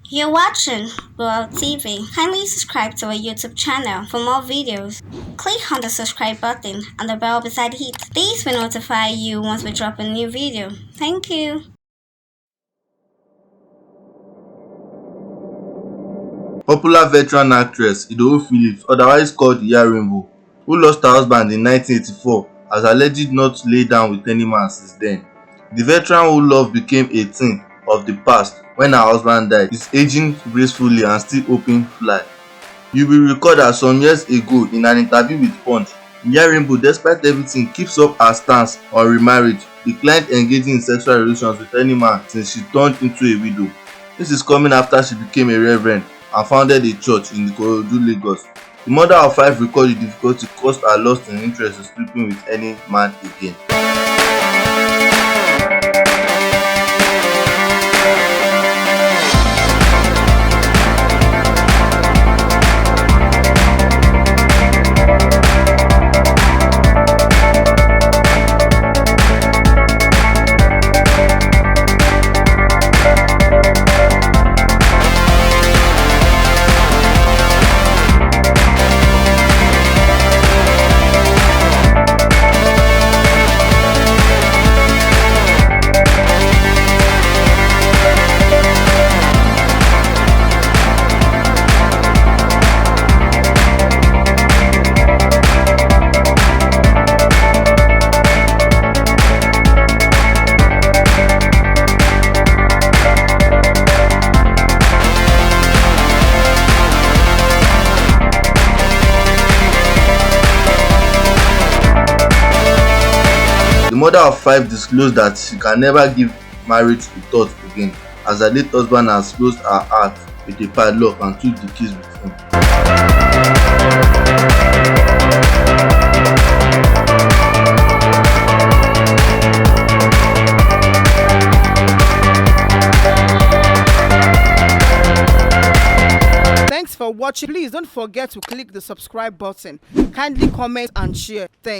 You're watching World TV. Kindly subscribe to our YouTube channel for more videos. Click on the subscribe button and the bell beside it. These will notify you once we drop a new video. Thank you. Popular veteran actress Idowu Phillips, otherwise called Iya Rainbow, who lost her husband in 1984, has alleged not to lay down with any man since then. The veteran, whose love became a thing of the past when her husband died, is aging gracefully and still hoping fly. You will recall that some years ago, in an interview with Punch, Iya Rainbow, despite everything, keeps up her stance on remarriage, declined engaging in sexual relations with any man since she turned into a widow. This is coming after she became a reverend and founded a church in Ikorodu, Lagos. The mother of five recalled the difficulty caused her lost in interest in sleeping with any man again. The mother of five disclosed that she can never give marriage a thought again, as her late husband has closed her heart with a padlock and took the keys with him. Thanks for watching. Please don't forget to click the subscribe button. Kindly comment and share. Thanks.